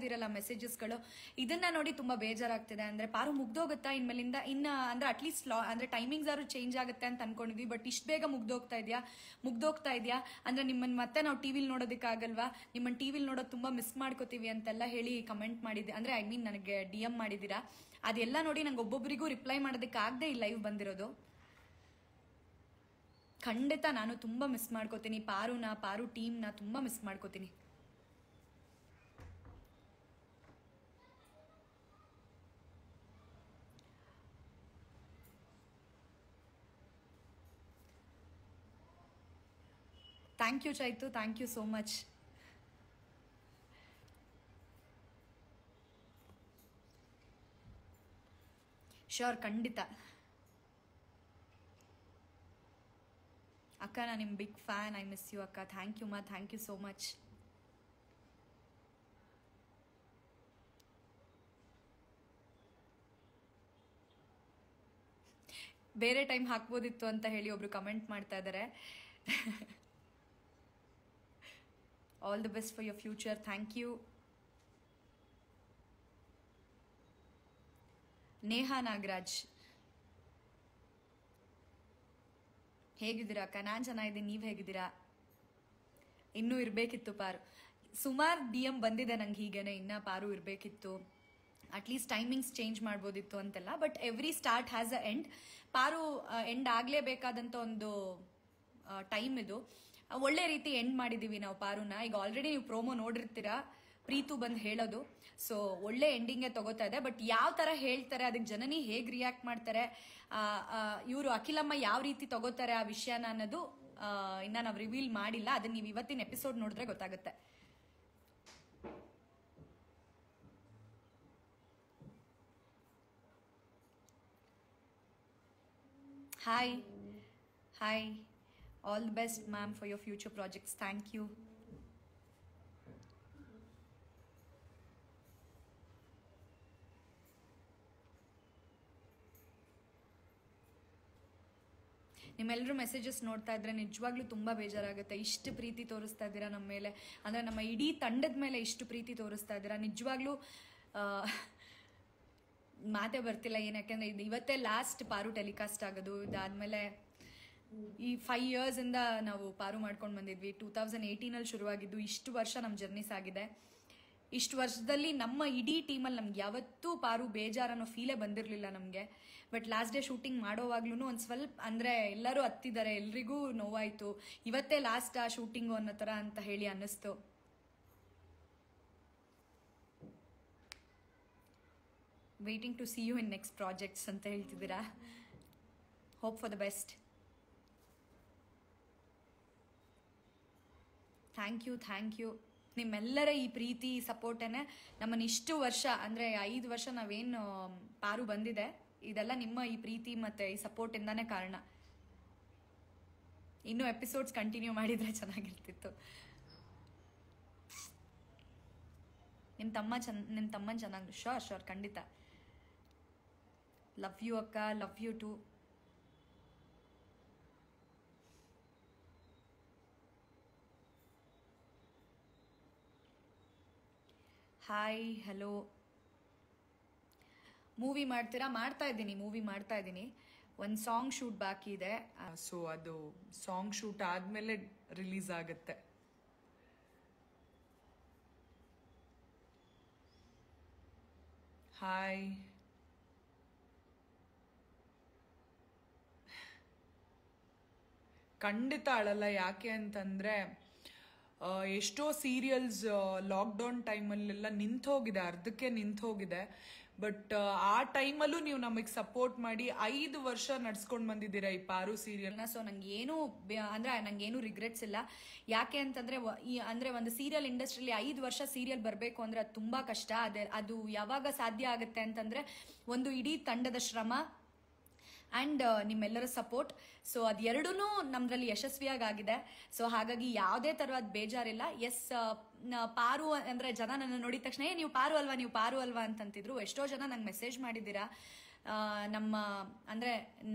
ಇದ್ದೀರಲ್ಲ ಮೆಸೇಜಸ್ಗಳು, ಇದನ್ನ ನೋಡಿ ತುಂಬಾ ಬೇಜಾರಾಗ್ತಿದೆ. ಅಂದ್ರೆ ಪಾರು ಮುಗ್ದೋಗುತ್ತಾ ಇನ್ಮೇಲಿಂದ, ಅಂದ್ರೆ ಅಟ್ಲೀಸ್ಟ್ ಅಂದ್ರೆ ಟೈಮಿಂಗ್ಸ್ ಆದ್ರೂ ಚೇಂಜ್ ಆಗುತ್ತೆ ಅಂತ ಅನ್ಕೊಂಡಿದ್ವಿ. ಬಟ್ ಇಷ್ಟು ಬೇಗ ಮುಗ್ದೋಗ್ತಾ ಇದೆಯಾ ಅಂದ್ರೆ ನಿಮ್ಮನ್ನ ಮತ್ತೆ ನಾವು ಟಿವಿಲ್ ನೋಡೋದಕ್ಕಾಗಲ್ವಾ, ನಿಮ್ಮನ್ನ ಟಿವಿಲ್ ನೋಡೋದು ತುಂಬಾ ಮಿಸ್ ಮಾಡ್ಕೋತೀವಿ ಅಂತೆಲ್ಲ ಹೇಳಿ ಕಮೆಂಟ್ ಮಾಡಿದ್ದೆ. ಅಂದ್ರೆ ಐ ಮೀನ್ ನನಗೆ DM ಮಾಡಿದೀರಾ. ಅದೆಲ್ಲ ನೋಡಿ ನಂಗೆ ಒಬ್ಬೊಬ್ಬರಿಗೂ ರಿಪ್ಲೈ ಮಾಡೋದಕ್ಕಾಗದೆ ಈ ಲೈವ್ ಬಂದಿರೋದು. ಖಂಡಿತ ನಾನು ತುಂಬಾ ಮಿಸ್ ಮಾಡ್ಕೋತೀನಿ ಪಾರು ಟೀಮ್ನ ತುಂಬಾ ಮಿಸ್ ಮಾಡ್ಕೋತೀನಿ. Thank you Chaitu, thank you so much. Sure, ಖಂಡಿತ ಅಕ್ಕ, ನಾನು ನಿಮ್ಮ big fan. I miss you ಅಕ್ಕ. ಥ್ಯಾಂಕ್ ಯು ಮಾ, ಥ್ಯಾಂಕ್ ಯು ಸೋ ಮಚ್. ಬೇರೆ ಟೈಮ್ ಹಾಕ್ಬೋದಿತ್ತು ಅಂತ ಹೇಳಿ ಒಬ್ರು ಕಮೆಂಟ್ ಮಾಡ್ತಾ ಇದ್ದಾರೆ. All the best for your future. Thank you. Neha Nagaraj, ಹೇಗಿದ್ದೀರಾ ಅಕ್ಕ? ನಾನು ಚೆನ್ನಾಗಿದ್ದೀನಿ, ನೀವು ಹೇಗಿದ್ದೀರಾ? ಇನ್ನೂ ಇರಬೇಕಿತ್ತು ಪಾರು. ಸುಮಾರು DM ಬಂದಿದೆ ನಂಗೆ ಹೀಗೇನೆ, ಇನ್ನ ಪಾರು ಇರಬೇಕಿತ್ತು, ಅಟ್ಲೀಸ್ಟ್ ಟೈಮಿಂಗ್ಸ್ ಚೇಂಜ್ ಮಾಡ್ಬೋದಿತ್ತು ಅಂತೆಲ್ಲ. But every start has a end. ಪಾರು ಎಂಡ್ ಆಗಲೇಬೇಕಾದಂಥ ಒಂದು ಟೈಮ್ ಇದು. ಒಳ್ಳೆ ರೀತಿ ಎಂಡ್ ಮಾಡಿದ್ದೀವಿ ನಾವು ಪಾರುನ. ಈಗ ಆಲ್ರೆಡಿ ನೀವು ಪ್ರೋಮೋ ನೋಡಿರ್ತೀರಾ, ಪ್ರೀತು ಬಂದು ಹೇಳೋದು. ಸೊ ಒಳ್ಳೆ ಎಂಡಿಂಗೇ ತಗೋತಾ ಇದೆ. ಬಟ್ ಯಾವ ತರ ಹೇಳ್ತಾರೆ, ಅದಕ್ಕೆ ಜನನಿ ಹೇಗ್ ರಿಯಾಕ್ಟ್ ಮಾಡ್ತಾರೆ, ಇವರು ಅಖಿಲಮ್ಮ ಯಾವ ರೀತಿ ತಗೋತಾರೆ ಆ ವಿಷಯನ ಅನ್ನೋದು ಇನ್ನ ನಾವು ರಿವೀಲ್ ಮಾಡಿಲ್ಲ. ಅದನ್ನ ನೀವು ಇವತ್ತಿನ ಎಪಿಸೋಡ್ ನೋಡಿದ್ರೆ ಗೊತ್ತಾಗುತ್ತೆ. Hi hi, all the best ma'am for your future projects. Thank you. ನಿಮ್ಮೆಲ್ಲರೂ ಮೆಸೇಜಸ್ ನೋಡ್ತಾ ಇದ್ರೆ ನಿಜವಾಗ್ಲೂ ತುಂಬಾ ಬೇಜಾರಾಗುತ್ತೆ. ಇಷ್ಟು ಪ್ರೀತಿ ತೋರಿಸ್ತಾ ಇದ್ದೀರಾ ನಮ್ಮ ಮೇಲೆ, ಅಂದ್ರೆ ನಮ್ಮ ಇಡೀ ತಂಡದ ಮೇಲೆ ಇಷ್ಟು ಪ್ರೀತಿ ತೋರಿಸ್ತಾ ಇದ್ದೀರಾ. ನಿಜವಾಗ್ಲೂ ಮಾತೇ ಬರ್ತಿಲ್ಲ ಏನಕ್ಕೆಂದ್ರೆ ಇವತ್ತೇ ಲಾಸ್ಟ್ ಪಾರು ಟೆಲಿಕಾಸ್ಟ್ ಆಗೋದು. ಇದಾದ್ಮೇಲೆ ಈ 5 years ಇಂದ ನಾವು ಪಾರು ಮಾಡ್ಕೊಂಡು ಬಂದಿದ್ವಿ. 2018 ಶುರುವಾಗಿದ್ದು, ಇಷ್ಟು ವರ್ಷ ನಮ್ಮ ಜರ್ನಿ ಸಾಗಿದೆ. ಇಷ್ಟು ವರ್ಷದಲ್ಲಿ ನಮ್ಮ ಇಡೀ ಟೀಮಲ್ಲಿ ನಮ್ಗೆ ಯಾವತ್ತೂ ಪಾರು ಬೇಜಾರನ್ನೋ ಫೀಲೇ ಬಂದಿರಲಿಲ್ಲ ನಮಗೆ. ಬಟ್ ಲಾಸ್ಟ್ ಡೇ ಶೂಟಿಂಗ್ ಮಾಡೋವಾಗ್ಲೂ ಒಂದು ಸ್ವಲ್ಪ ಅಂದರೆ ಎಲ್ಲರೂ ಹತ್ತಿದ್ದಾರೆ, ಎಲ್ರಿಗೂ ನೋವಾಯಿತು. ಇವತ್ತೇ ಲಾಸ್ಟ್ ಆ ಶೂಟಿಂಗು ಅನ್ನೋ ಥರ ಅಂತ ಹೇಳಿ ಅನ್ನಿಸ್ತು. Waiting to see you in next projects ಅಂತ ಹೇಳ್ತಿದ್ದೀರಾ. Hope for the best. Thank you, thank you. ನಿಮ್ಮೆಲ್ಲರ ಈ ಪ್ರೀತಿ ಸಪೋರ್ಟೇನೆ ನಮ್ಮನ್ನ ಇಷ್ಟು ವರ್ಷ, ಅಂದರೆ 5 ವರ್ಷ ನಾವೇನು ಪಾರು ಬಂದಿದೆ, ಇದೆಲ್ಲ ನಿಮ್ಮ ಈ ಪ್ರೀತಿ ಮತ್ತು ಈ ಸಪೋರ್ಟಿಂದಾನೇ ಕಾರಣ. ಇನ್ನೂ ಎಪಿಸೋಡ್ಸ್ ಕಂಟಿನ್ಯೂ ಮಾಡಿದರೆ ಚೆನ್ನಾಗಿರ್ತಿತ್ತು. ನಿಮ್ಮ ತಮ್ಮನ ಚೆನ್ನಾಗಿ. ಶೋರ್ ಖಂಡಿತ. ಲವ್ ಯು ಅಕ್ಕ, love you too. Hi, hello. Movie ಮಾಡ್ತೀರಾ? ಮಾಡ್ತಾ ಇದ್ದೀನಿ. ಒಂದು ಸಾಂಗ್ ಶೂಟ್ ಬಾಕಿ ಇದೆ. ಸೊ ಅದು ಸಾಂಗ್ ಶೂಟ್ ಆದ್ಮೇಲೆ ರಿಲೀಸ್ ಆಗುತ್ತೆ. ಹಾಯ್, ಖಂಡಿತ ಅಳಲ್ಲ. ಯಾಕೆ ಅಂತಂದ್ರೆ ಎಷ್ಟೋ ಸೀರಿಯಲ್ಸ್ ಲಾಕ್ಡೌನ್ ಟೈಮಲ್ಲೆಲ್ಲ ನಿಂತೋಗಿದೆ, ಅರ್ಧಕ್ಕೆ ನಿಂತೋಗಿದೆ. ಬಟ್ ಆ ಟೈಮಲ್ಲೂ ನೀವು ನಮಗೆ ಸಪೋರ್ಟ್ ಮಾಡಿ 5 ವರ್ಷ ನಡ್ಸ್ಕೊಂಡು ಬಂದಿದ್ದೀರಾ ಈ ಪಾರು ಸೀರಿಯಲ್. ಸೊ ನಂಗೇನು ರಿಗ್ರೆಟ್ಸ್ ಇಲ್ಲ. ಯಾಕೆ ಅಂತಂದ್ರೆ ಅಂದ್ರೆ ಒಂದು ಸೀರಿಯಲ್ ಇಂಡಸ್ಟ್ರಿಯಲ್ಲಿ 5 ವರ್ಷ ಸೀರಿಯಲ್ ಬರಬೇಕು ಅಂದ್ರೆ ಅದು ತುಂಬಾ ಕಷ್ಟ. ಅದು ಯಾವಾಗ ಸಾಧ್ಯ ಆಗುತ್ತೆ ಅಂತಂದ್ರೆ ಒಂದು ಇಡೀ ತಂಡದ ಶ್ರಮ ಆ್ಯಂಡ್ ನಿಮ್ಮೆಲ್ಲರ ಸಪೋರ್ಟ್. ಸೊ ಅದೆರಡೂ ನಮ್ದ್ರಲ್ಲಿ ಯಶಸ್ವಿಯಾಗಿದೆ. ಸೊ ಹಾಗಾಗಿ ಯಾವುದೇ ಥರದ ಬೇಜಾರಿಲ್ಲ. ಎಸ್, ಪಾರು ಅಂದ್ರೆ ಜನ ನನ್ನ ನೋಡಿದ ತಕ್ಷಣ ನೀವು ಪಾರು ಅಲ್ವಾ ನೀವು ಪಾರು ಅಲ್ವಾ ಅಂತಂತಿದ್ರು. ಎಷ್ಟೋ ಜನ ನಂಗೆ ಮೆಸೇಜ್ ಮಾಡಿದ್ದೀರಾ,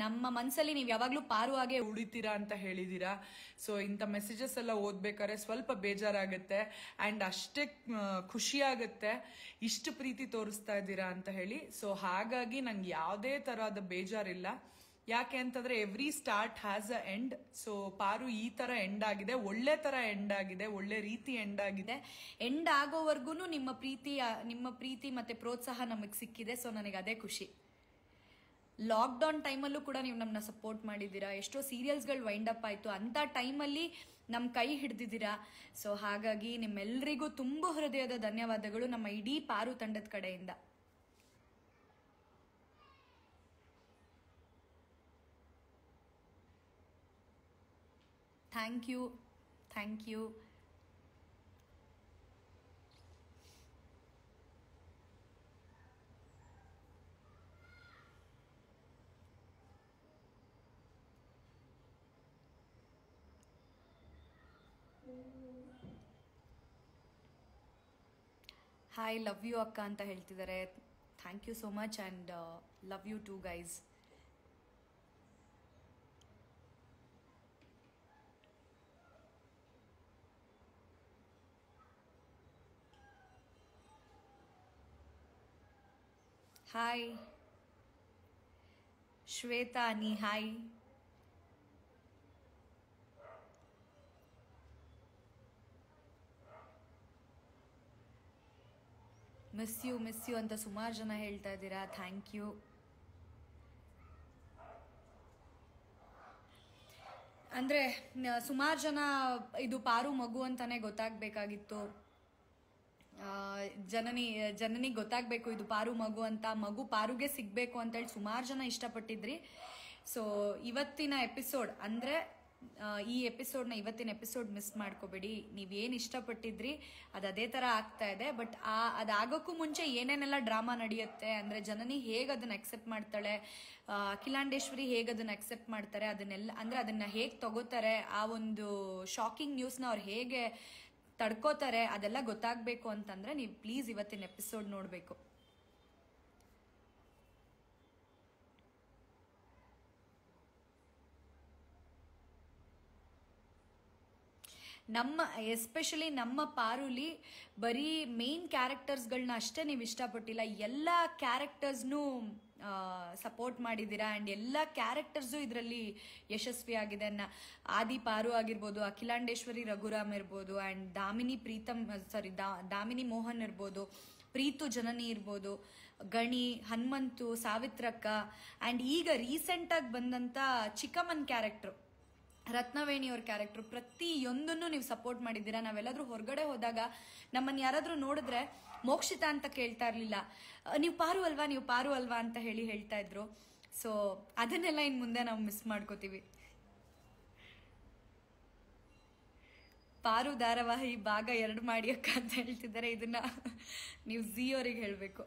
ನಮ್ಮ ಮನ್ಸಲ್ಲಿ ನೀವು ಯಾವಾಗ್ಲೂ ಪಾರು ಆಗಿ ಉಳಿತೀರಾ ಅಂತ ಹೇಳಿದೀರಾ. ಸೊ ಇಂಥ ಮೆಸೇಜಸ್ ಎಲ್ಲ ಓದ್ಬೇಕಾದ್ರೆ ಸ್ವಲ್ಪ ಬೇಜಾರಾಗುತ್ತೆ ಅಂಡ್ ಅಷ್ಟೇ ಖುಷಿ ಆಗುತ್ತೆ ಇಷ್ಟು ಪ್ರೀತಿ ತೋರಿಸ್ತಾ ಇದ್ದೀರಾ ಅಂತ ಹೇಳಿ. ಸೊ ಹಾಗಾಗಿ ನಂಗೆ ಯಾವುದೇ ತರಹದ ಬೇಜಾರಿಲ್ಲ. ಯಾಕೆ ಅಂತಂದ್ರೆ every start has a end. So ಪಾರು ಈ ತರ ಎಂಡ್ ಆಗಿದೆ, ಒಳ್ಳೆ ತರ ಎಂಡ್ ಆಗಿದೆ, ಒಳ್ಳೆ ರೀತಿ ಎಂಡ್ ಆಗಿದೆ. ಎಂಡ್ ಆಗೋವರೆಗೂ ನಿಮ್ಮ ಪ್ರೀತಿ ಮತ್ತೆ ಪ್ರೋತ್ಸಾಹ ನಮಗೆ ಸಿಕ್ಕಿದೆ. ಸೊ ನನಗೆ ಅದೇ ಖುಷಿ. ಲಾಕ್ಡೌನ್ ಟೈಮಲ್ಲೂ ಕೂಡ ನೀವು ನಮ್ಮನ್ನ ಸಪೋರ್ಟ್ ಮಾಡಿದ್ದೀರಾ. ಎಷ್ಟೋ ಸೀರಿಯಲ್ಸ್ಗಳು ವೈಂಡ್ ಅಪ್ ಆಯಿತು, ಅಂಥ ಟೈಮಲ್ಲಿ ನಮ್ಮ ಕೈ ಹಿಡ್ದಿದ್ದೀರಾ. ಸೊ ಹಾಗಾಗಿ ನಿಮ್ಮೆಲ್ಲರಿಗೂ ತುಂಬ ಹೃದಯದ ಧನ್ಯವಾದಗಳು ನಮ್ಮ ಇಡೀ ಪಾರು ತಂಡದ ಕಡೆಯಿಂದ. Thank you, thank you. Hi, love you ಅಕ್ಕ ಅಂತ ಹೇಳ್ತಿದ್ದಾರೆ. Thank you so much and love you too guys. Hi Shweta ನೀ ಹಾಯ್. ಮಿಸ್ ಯು ಅಂತ ಸುಮಾರು ಜನ ಹೇಳ್ತಾ ಇದ್ದೀರಾ. Thank you. ಅಂದರೆ ಸುಮಾರು ಜನ ಇದು ಪಾರು ಮಗು ಅಂತಾನೆ ಗೊತ್ತಾಗಬೇಕಾಗಿತ್ತು, ಜನನಿಗೆ ಗೊತ್ತಾಗಬೇಕು ಇದು ಪಾರು ಮಗು ಅಂತ, ಮಗು ಪಾರುಗೆ ಸಿಗಬೇಕು ಅಂತೇಳಿ ಸುಮಾರು ಜನ ಇಷ್ಟಪಟ್ಟಿದ್ರಿ. ಸೊ ಇವತ್ತಿನ ಎಪಿಸೋಡ್ ಅಂದರೆ ಇವತ್ತಿನ ಎಪಿಸೋಡ್ ಮಿಸ್ ಮಾಡ್ಕೋಬೇಡಿ. ನೀವೇನು ಇಷ್ಟಪಟ್ಟಿದ್ರಿ ಅದು ಅದೇ ಥರ ಆಗ್ತಾ ಇದೆ. ಬಟ್ ಅದಾಗೋಕ್ಕೂ ಮುಂಚೆ ಏನೇನೆಲ್ಲ ಡ್ರಾಮಾ ನಡೆಯುತ್ತೆ ಅಂದರೆ ಜನನಿ ಹೇಗೆ ಅದನ್ನು ಅಕ್ಸೆಪ್ಟ್ ಮಾಡ್ತಾಳೆ, ಅಖಿಲಾಂಡೇಶ್ವರಿ ಹೇಗೆ ಅದನ್ನು ಅಕ್ಸೆಪ್ಟ್ ಮಾಡ್ತಾರೆ, ಅದನ್ನು ಹೇಗೆ ತಗೋತಾರೆ, ಆ ಒಂದು ಶಾಕಿಂಗ್ ನ್ಯೂಸ್ನ ಅವ್ರು ಹೇಗೆ ತಡ್ಕೋತಾರೆ, ಅದೆಲ್ಲ ಗೊತ್ತಾಗಬೇಕು ಅಂತಂದರೆ ನೀವು ಪ್ಲೀಸ್ ಇವತ್ತಿನ ಎಪಿಸೋಡ್ ನೋಡಬೇಕು. ಎಸ್ಪೆಷಲಿ ನಮ್ಮ ಪಾರುಲಿ ಬರೀ ಮೇನ್ ಕ್ಯಾರೆಕ್ಟರ್ಸ್ಗಳನ್ನ ಅಷ್ಟೇ ನೀವು ಇಷ್ಟಪಟ್ಟಿಲ್ಲ, ಎಲ್ಲ ಕ್ಯಾರೆಕ್ಟರ್ಸ್ನೂ ಸಪೋರ್ಟ್ ಮಾಡಿದ್ದೀರಾ ಆ್ಯಂಡ್ ಎಲ್ಲ ಕ್ಯಾರೆಕ್ಟರ್ಸು ಇದರಲ್ಲಿ ಯಶಸ್ವಿಯಾಗಿದೆ. ಆದಿ ಪಾರು ಆಗಿರ್ಬೋದು, ಅಖಿಲಾಂಡೇಶ್ವರಿ ರಘುರಾಮ್ ಇರ್ಬೋದು, ಆ್ಯಂಡ್ ದಾಮಿನಿ ಮೋಹನ್ ಇರ್ಬೋದು, ಪ್ರೀತು ಜನನಿ ಇರ್ಬೋದು, ಗಣಿ, ಹನುಮಂತು, ಸಾವಿತ್ರಕ್ಕ, ಆ್ಯಂಡ್ ಈಗ ರೀಸೆಂಟಾಗಿ ಬಂದಂಥ ಚಿಕ್ಕಮ್ಮನ ಕ್ಯಾರೆಕ್ಟ್ರು ರತ್ನವೇಣಿಯವ್ರ ಕ್ಯಾರೆಕ್ಟ್ರು, ಪ್ರತಿಯೊಂದನ್ನು ನೀವು ಸಪೋರ್ಟ್ ಮಾಡಿದ್ದೀರಾ. ನಾವೆಲ್ಲಾದ್ರೂ ಹೊರಗಡೆ ಹೋದಾಗ ನಮ್ಮನ್ನು ಯಾರಾದರೂ ನೋಡಿದ್ರೆ ಮೋಕ್ಷಿತಾ ಅಂತ ಕೇಳ್ತಾ ಇರಲಿಲ್ಲ, ನೀವು ಪಾರು ಅಲ್ವಾ ಅಂತ ಹೇಳ್ತಾ ಇದ್ರು. ಸೊ ಅದನ್ನೆಲ್ಲ ಇನ್ನು ಮುಂದೆ ನಾವು ಮಿಸ್ ಮಾಡ್ಕೋತೀವಿ. ಪಾರು ಧಾರಾವಾಹಿ ಭಾಗ 2 ಮಾಡಿ ಅಕ್ಕ ಅಂತ ಹೇಳ್ತಿದ್ದಾರೆ. ಇದನ್ನ ನೀವು ಝೀ ಅವರಿಗೆ ಹೇಳಬೇಕು.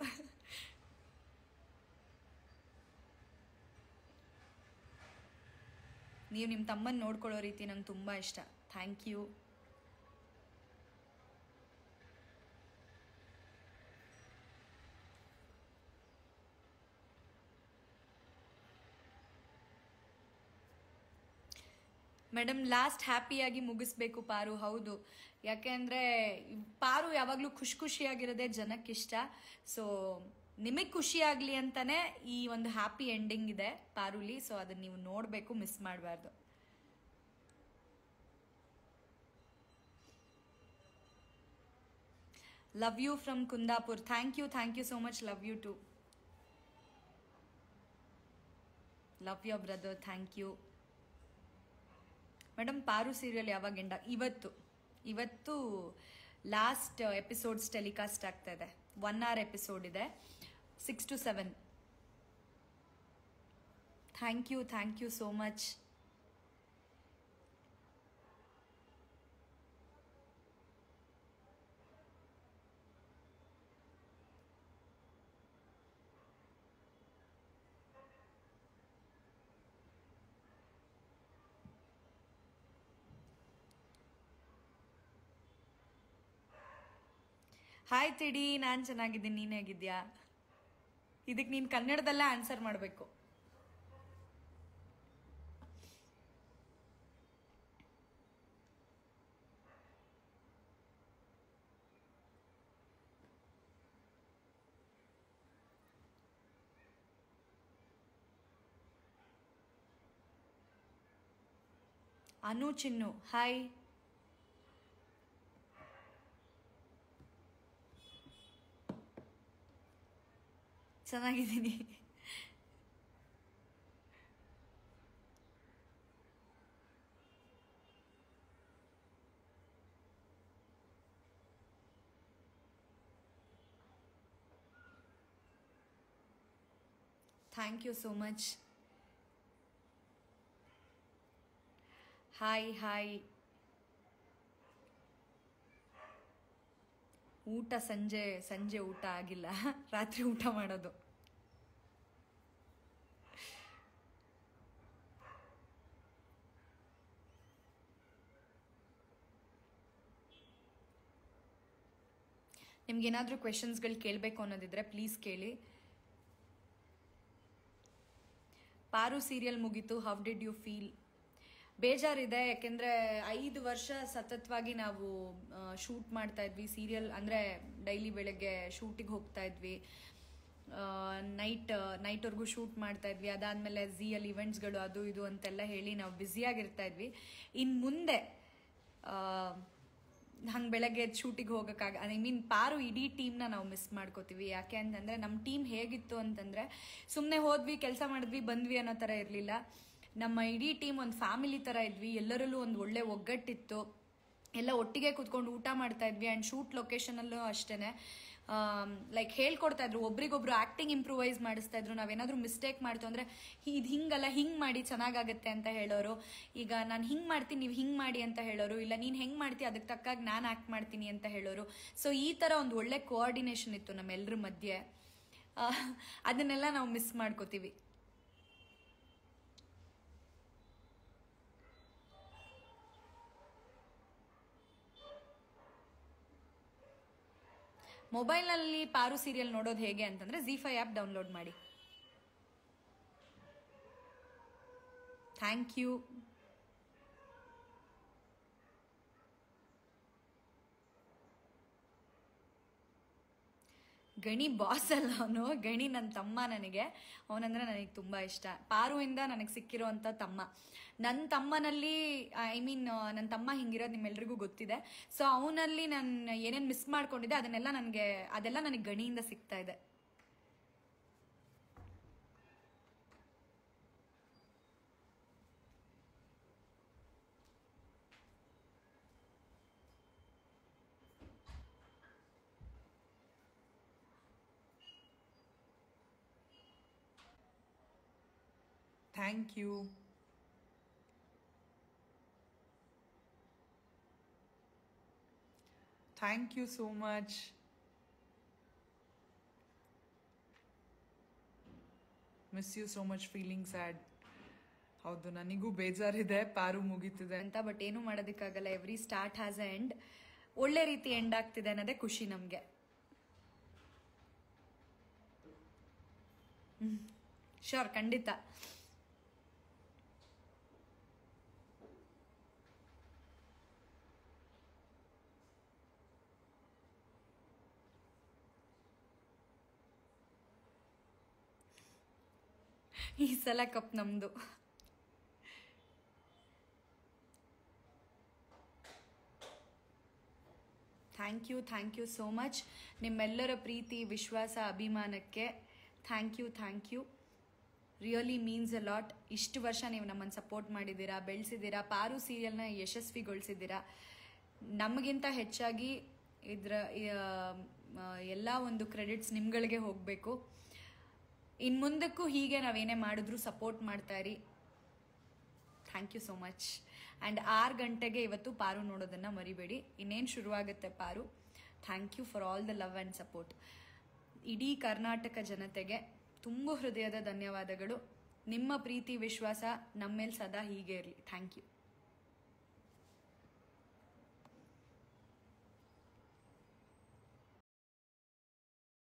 ನೀವು ನಿಮ್ಮ ತಮ್ಮನ ನೋಡ್ಕೊಳ್ಳೋ ರೀತಿ ನಂಗೆ ತುಂಬ ಇಷ್ಟ. Thank you. ಮೇಡಮ್ ಲಾಸ್ಟ್ ಹ್ಯಾಪಿಯಾಗಿ ಮುಗಿಸ್ಬೇಕು ಪಾರು. ಹೌದು, ಯಾಕೆಂದರೆ ಪಾರು ಯಾವಾಗಲೂ ಖುಷಿಯಾಗಿರೋದೇ ಜನಕ್ಕಿಷ್ಟ. ಸೊ ನಿಮಗೆ ಖುಷಿ ಆಗಲಿ ಅಂತಾನೆ ಈ ಒಂದು ಹ್ಯಾಪಿ ಎಂಡಿಂಗ್ ಇದೆ ಪಾರುಲಿ. ಸೊ ಅದನ್ನ ನೀವು ನೋಡಬೇಕು, ಮಿಸ್ ಮಾಡಬಾರ್ದು. Love you from Kundapur. Thank you so much. Love you too. Love you brother. Thank you madam. Paru serial ಯಾವಾಗ ಎಂಡ? ಇವತ್ತು ಲಾಸ್ಟ್ ಎಪಿಸೋಡ್ಸ್ ಟೆಲಿಕಾಸ್ಟ್ ಆಗ್ತಾ ಇದೆ. 1 hour ಎಪಿಸೋಡ್ ಇದೆ, 6 to 7. Thank you so much. Hi ತಿಡಿ, ನಾನು ಚೆನ್ನಾಗಿದ್ದೀನಿ, ನೀನು ಹೇಗಿದ್ಯಾ? ಇದಕ್ಕೆ ನೀನು ಕನ್ನಡದಲ್ಲೇ ಆನ್ಸರ್ ಮಾಡಬೇಕು. ಅನು ಚಿನ್ನು ಹಾಯ್. ಚೆನ್ನಾಗಿದ್ದೀನಿ. Thank you so much. Hi hi. ಊಟ ಸಂಜೆ ಊಟ ಆಗಿಲ್ಲ, ರಾತ್ರಿ ಊಟ ಮಾಡೋದು. ನಿಮ್ಗೇನಾದರೂ ಕ್ವೆಶನ್ಸ್ಗಳು ಕೇಳಬೇಕು ಅನ್ನೋದಿದ್ರೆ ಪ್ಲೀಸ್ ಕೇಳಿ. ಪಾರು ಸೀರಿಯಲ್ ಮುಗೀತು, ಹೌ ಡಿಡ್ ಯು ಫೀಲ್? ಬೇಜಾರಿದೆ, ಯಾಕೆಂದರೆ 5 ವರ್ಷ ಸತತವಾಗಿ ನಾವು ಶೂಟ್ ಮಾಡ್ತಾ ಇದ್ವಿ ಸೀರಿಯಲ್. ಅಂದರೆ ಡೈಲಿ ಬೆಳಗ್ಗೆ ಶೂಟಿಗೆ ಹೋಗ್ತಾ ಇದ್ವಿ, ನೈಟ್ವರೆಗೂ ಶೂಟ್ ಮಾಡ್ತಾ ಇದ್ವಿ. ಅದಾದಮೇಲೆ ಝೀಯಲ್ಲಿ ಇವೆಂಟ್ಸ್ಗಳು ಅದು ಇದು ಅಂತೆಲ್ಲ ಹೇಳಿ ನಾವು ಬ್ಯುಸಿಯಾಗಿರ್ತಾ ಇದ್ವಿ. ಇನ್ನು ಮುಂದೆ ಹಂಗೆ ಬೆಳಗ್ಗೆ ಶೂಟಿಗೆ ಹೋಗೋಕ್ಕಾಗ ಪಾರು ಇಡೀ ಟೀಮ್ನ ನಾವು ಮಿಸ್ ಮಾಡ್ಕೋತೀವಿ. ಯಾಕೆ ಅಂತಂದರೆ ನಮ್ಮ ಟೀಮ್ ಹೇಗಿತ್ತು ಅಂತಂದರೆ, ಸುಮ್ಮನೆ ಹೋದ್ವಿ, ಕೆಲಸ ಮಾಡಿದ್ವಿ, ಬಂದ್ವಿ ಅನ್ನೋ ಥರ ಇರಲಿಲ್ಲ. ನಮ್ಮ ಇಡೀ ಟೀಮ್ ಒಂದು ಫ್ಯಾಮಿಲಿ ಥರ ಇದ್ವಿ. ಎಲ್ಲರಲ್ಲೂ ಒಂದು ಒಳ್ಳೆ ಒಗ್ಗಟ್ಟಿತ್ತು. ಎಲ್ಲ ಒಟ್ಟಿಗೆ ಕೂತ್ಕೊಂಡು ಊಟ ಮಾಡ್ತಾ ಇದ್ವಿ. ಆ್ಯಂಡ್ ಶೂಟ್ ಲೊಕೇಶನಲ್ಲೂ ಅಷ್ಟೇ ಲೈಕ್ ಹೇಳ್ಕೊಡ್ತಾ ಇದ್ರು, ಒಬ್ರಿಗೊಬ್ರು ಆ್ಯಕ್ಟಿಂಗ್ ಇಂಪ್ರೂವೈಸ್ ಮಾಡಿಸ್ತಾ ಇದ್ರು. ನಾವೇನಾದರೂ ಮಿಸ್ಟೇಕ್ ಮಾಡ್ತು ಅಂದರೆ ಇದು ಹಿಂಗಲ್ಲ, ಹಿಂಗೆ ಮಾಡಿ ಚೆನ್ನಾಗಾಗತ್ತೆ ಅಂತ ಹೇಳೋರು. ಈಗ ನಾನು ಹಿಂಗೆ ಮಾಡ್ತೀನಿ, ನೀವು ಹಿಂಗೆ ಮಾಡಿ ಅಂತ ಹೇಳೋರು. ಇಲ್ಲ ನೀನು ಹೆಂಗೆ ಮಾಡ್ತೀವಿ ಅದಕ್ಕೆ ತಕ್ಕಾಗಿ ನಾನು ಆ್ಯಕ್ಟ್ ಮಾಡ್ತೀನಿ ಅಂತ ಹೇಳೋರು. ಸೊ ಈ ಥರ ಒಂದು ಒಳ್ಳೆ ಕೋಆರ್ಡಿನೇಷನ್ ಇತ್ತು ನಮ್ಮೆಲ್ಲರ ಮಧ್ಯೆ. ಅದನ್ನೆಲ್ಲ ನಾವು ಮಿಸ್ ಮಾಡ್ಕೋತೀವಿ. ಮೊಬೈಲ್ನಲ್ಲಿ ಪಾರು ಸೀರಿಯಲ್ ನೋಡೋದು ಹೇಗೆ ಅಂತಂದರೆ ZEE5 ಆ್ಯಪ್ ಡೌನ್ಲೋಡ್ ಮಾಡಿ. Thank you. ಗಣಿ ಬಾಸ್ ಅಲ್ಲ ಅವನು, ಗಣಿ ನನ್ನ ತಮ್ಮ. ಅವನಂದ್ರೆ ನನಗೆ ತುಂಬ ಇಷ್ಟ. ಪಾರುವಿಂದ ನನಗೆ ಸಿಕ್ಕಿರೋವಂಥ ತಮ್ಮ. ನನ್ನ ತಮ್ಮನಲ್ಲಿ ನನ್ನ ತಮ್ಮ ಹಿಂಗಿರೋದು ನಿಮ್ಮೆಲ್ರಿಗೂ ಗೊತ್ತಿದೆ. ಸೊ ಅವನಲ್ಲಿ ನಾನು ಏನೇನು ಮಿಸ್ ಮಾಡ್ಕೊಂಡಿದ್ದೆ ಅದೆಲ್ಲ ನನಗೆ ಗಣಿಯಿಂದ ಸಿಗ್ತಾ ಇದೆ. Thank you. Thank you so much. Miss you so much, feeling sad. ಹೌದು, ನನಗೂ ಬೇಜಾರಿದೆ, ಪಾರು ಮುಗೀತಿದೆ ಅಂತ. ಬಟ್ ಏನು ಮಾಡೋದಕ್ಕಾಗಲ್ಲ, every start has a end. ಒಳ್ಳೆ ರೀತಿ ಎಂಡ್ ಆಗ್ತಿದೆ ಅನ್ನೋದೇ ಖುಷಿ ನಮಗೆ. ಶೋರ್, ಖಂಡಿತ. ಈ ಸಲ ಕಪ್ ನಮ್ದು. Thank you so much. ನಿಮ್ಮೆಲ್ಲರ ಪ್ರೀತಿ, ವಿಶ್ವಾಸ, ಅಭಿಮಾನಕ್ಕೆ thank you. Really means a lot. ಇಷ್ಟು ವರ್ಷ ನೀವು ನಮ್ಮನ್ನು ಸಪೋರ್ಟ್ ಮಾಡಿದ್ದೀರಾ, ಬೆಳೆಸಿದ್ದೀರಾ, ಪಾರು ಸೀರಿಯಲ್ನ ಯಶಸ್ವಿಗೊಳಿಸಿದ್ದೀರಾ. ನಮಗಿಂತ ಹೆಚ್ಚಾಗಿ ಇದರ ಎಲ್ಲ ಒಂದು ಕ್ರೆಡಿಟ್ಸ್ ನಿಮ್ಗಳಿಗೆ ಹೋಗಬೇಕು. ಇನ್ನು ಮುಂದಕ್ಕೂ ಹೀಗೆ ನಾವೇನೇ ಮಾಡಿದ್ರೂ ಸಪೋರ್ಟ್ ಮಾಡ್ತಾ ಇರಿ. Thank you so much. And 6 ಗಂಟೆಗೆ ಇವತ್ತು ಪಾರು ನೋಡೋದನ್ನು ಮರಿಬೇಡಿ. ಇನ್ನೇನು ಶುರುವಾಗುತ್ತೆ Paru. Thank you for all the love and support. ಇಡೀ ಕರ್ನಾಟಕ ಜನತೆಗೆ ತುಂಬ ಹೃದಯದ ಧನ್ಯವಾದಗಳು. ನಿಮ್ಮ ಪ್ರೀತಿ ವಿಶ್ವಾಸ ನಮ್ಮ ಮೇಲೆ ಸದಾ ಹೀಗೆ ಇರಲಿ. Thank you.